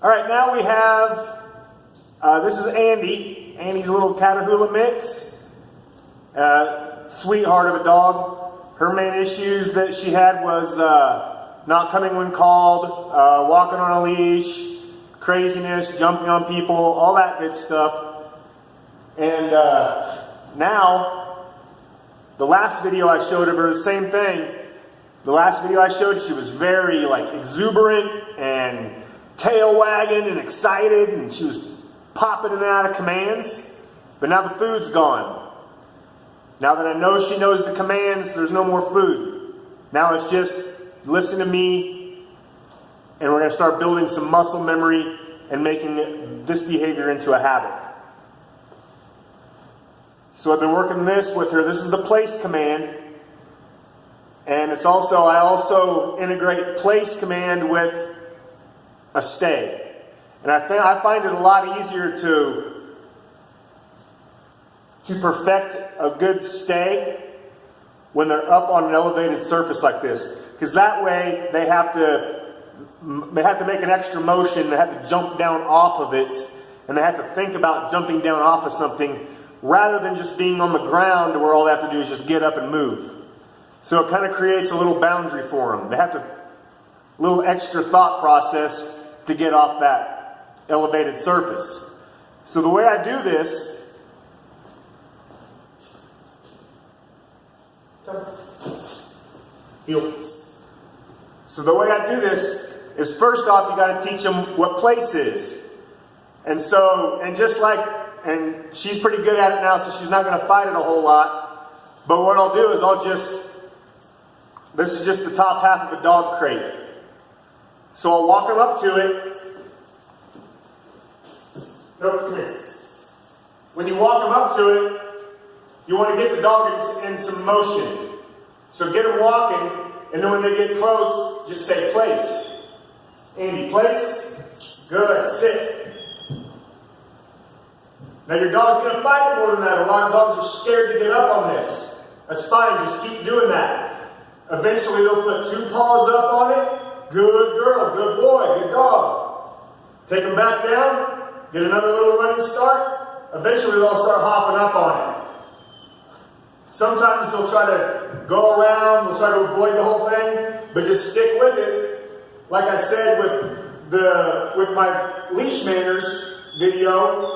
All right, now we have, this is Andi. Andi's a little Catahoula mix. Sweetheart of a dog. Her main issues that she had was not coming when called, walking on a leash, craziness, jumping on people, all that good stuff. And now, the last video I showed of her, the same thing. The last video I showed, she was very exuberant and tail wagging and excited, and she was popping in and out of commands. But now the food's gone. Now that I know she knows the commands, there's no more food. Now it's just listen to me, and we're going to start building some muscle memory and making this behavior into a habit. So I've been working this with her. This is the place command. And it's also, I also integrate place command with a stay. And I find it a lot easier to perfect a good stay when they're up on an elevated surface like this. Because that way they have to make an extra motion, they have to jump down off of it, and they have to think about jumping down off of something rather than just being on the ground where all they have to do is just get up and move. So it kind of creates a little boundary for them. They have a little extra thought process to get off that elevated surface. So the way I do this, so the way I do this is, first off, you got to teach them what place is. And she's pretty good at it now, so she's not going to fight it a whole lot. But what I'll do is this is just the top half of a dog crate. So I'll walk them up to it. No, come here. When you walk them up to it, you want to get the dog in some motion. So get them walking, and then when they get close, just say place. Andi, place. Good, sit. Now your dog's going to fight it more than that. A lot of dogs are scared to get up on this. That's fine, just keep doing that. Eventually they'll put 2 paws up on it. Good girl, good boy, good dog. Take them back down, get another little running start. Eventually they'll start hopping up on it. Sometimes they'll try to go around, they'll try to avoid the whole thing, but just stick with it. Like I said with my leash manners video,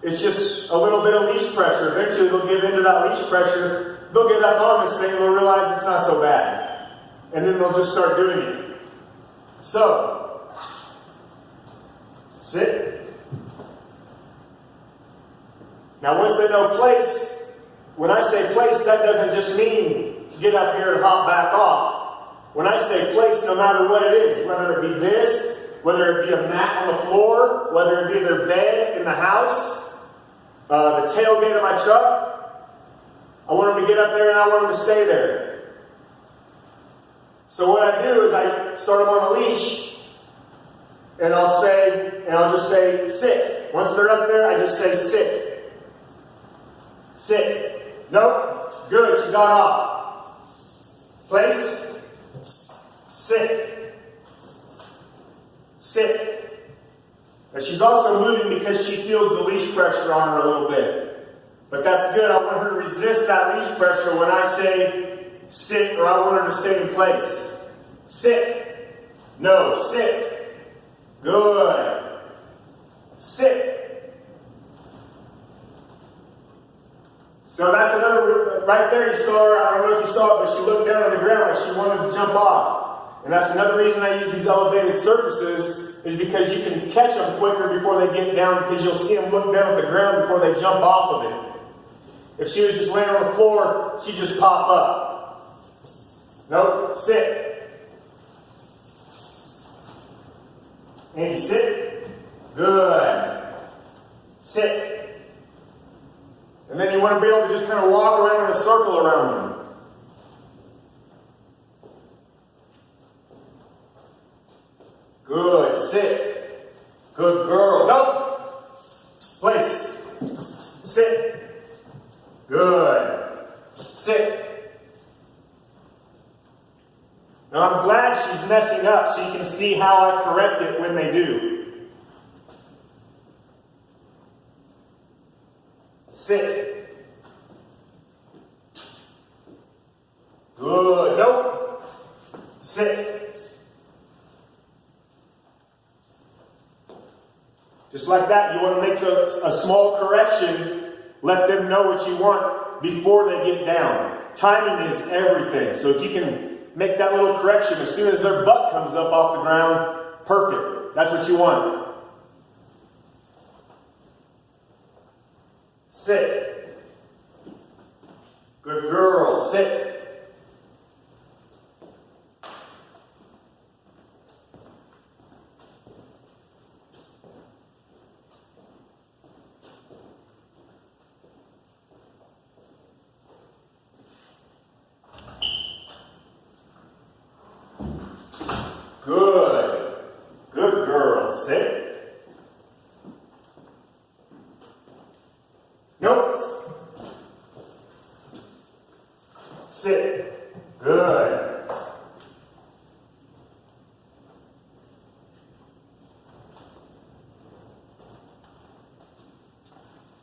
it's just a little bit of leash pressure. Eventually they'll give into that leash pressure. They'll get up on this thing and they'll realize it's not so bad. And then they'll just start doing it. So, sit. Now once they know place, when I say place, that doesn't just mean get up here and hop back off. When I say place, no matter what it is, whether it be this, whether it be a mat on the floor, whether it be their bed in the house, the tailgate of my truck, I want them to get up there and I want them to stay there. So what I do is I start them on a leash, and I'll just say sit. Once they're up there, I just say sit. Sit. Nope. Good, she got off. Place. Sit. Sit. Now she's also moving because she feels the leash pressure on her a little bit. But that's good. I want her to resist that leash pressure when I say sit, or I want her to stay in place. Sit. No, sit. Good. Sit. So that's another, right there you saw her, I don't know if you saw it, but she looked down on the ground like she wanted to jump off. And that's another reason I use these elevated surfaces, is because you can catch them quicker before they get down, because you'll see them look down at the ground before they jump off of it. If she was just laying on the floor, she'd just pop up. Nope, sit. Andi, sit. Good. Sit. And then you want to be able to just kind of walk around in a circle around them. Good, sit. Good girl. Nope. Place. Sit. Good. Sit. Now I'm glad she's messing up so you can see how I correct it when they do. Sit. Good. Nope. Sit. Just like that, you want to make a small correction. Let them know what you want before they get down. Timing is everything. So if you can make that little correction as soon as their butt comes up off the ground, perfect. That's what you want. Sit. Good girl. Sit. Good. Good girl. Sit. Nope. Sit. Good.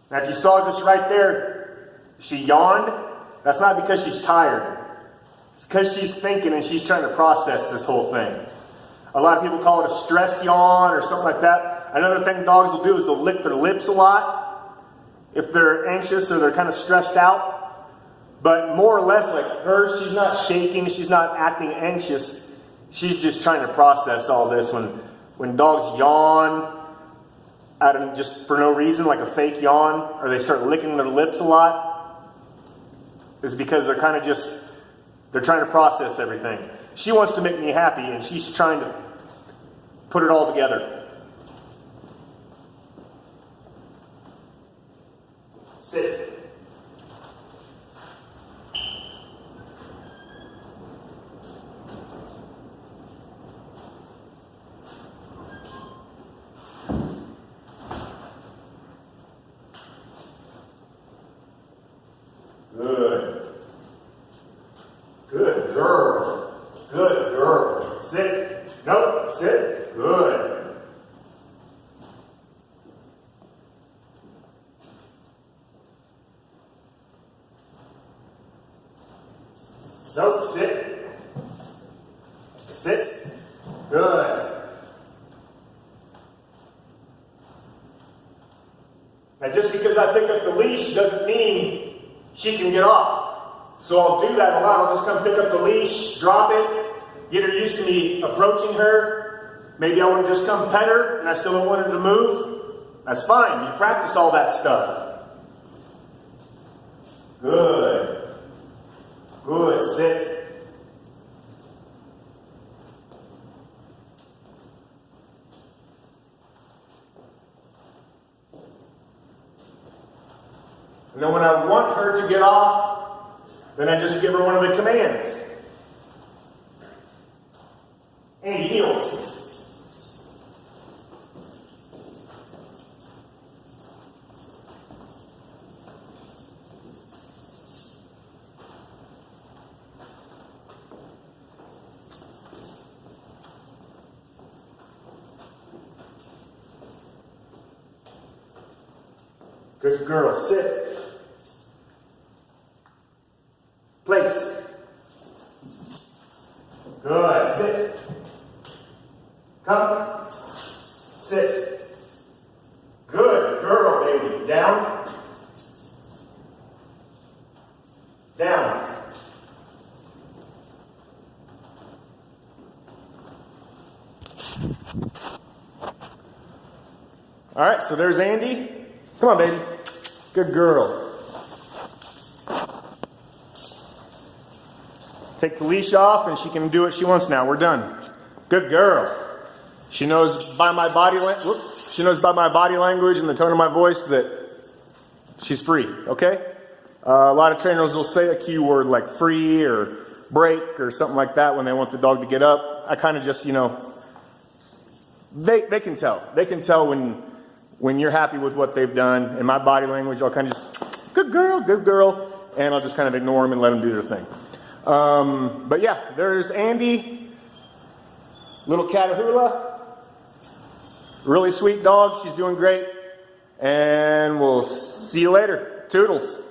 Now if you saw just right there, she yawned. That's not because she's tired. It's because she's thinking and she's trying to process this whole thing. A lot of people call it a stress yawn or something like that. Another thing dogs will do is they'll lick their lips a lot if they're anxious or they're kind of stressed out. But more or less like her, she's not shaking, she's not acting anxious. She's just trying to process all this. When dogs yawn out of just for no reason, like a fake yawn, or they start licking their lips a lot, it's because they're kind of just, they're trying to process everything. She wants to make me happy, and she's trying to put it all together. Sit. Good. Good girl. Good girl. Sit. Nope. Sit. Good. Nope. Sit. Sit. Good. Now just because I pick up the leash doesn't mean she can get off. So I'll do that a lot. I'll just come pick up the leash, drop it, get her used to me approaching her. Maybe I want to just come pet her and I still don't want her to move. That's fine. You practice all that stuff. Good. Good. Sit. And then when I want her to get off, then I just give her one of the commands. Andi, heel. Good girl. Sit. Place. Good. Sit. Come. Sit. Good girl, baby. Down. Down. All right, so there's Andi. Come on, baby. Good girl. Take the leash off and she can do what she wants now. We're done. Good girl. She knows by my body language and the tone of my voice that she's free, okay? A lot of trainers will say a cue word like free or break or something like that when they want the dog to get up. I kind of just, you know, they can tell. They can tell when you're happy with what they've done. In my body language, I'll kind of just, good girl, and I'll just kind of ignore them and let them do their thing. But yeah, there's Andi, little Catahoula, really sweet dog. She's doing great, and we'll see you later. Toodles.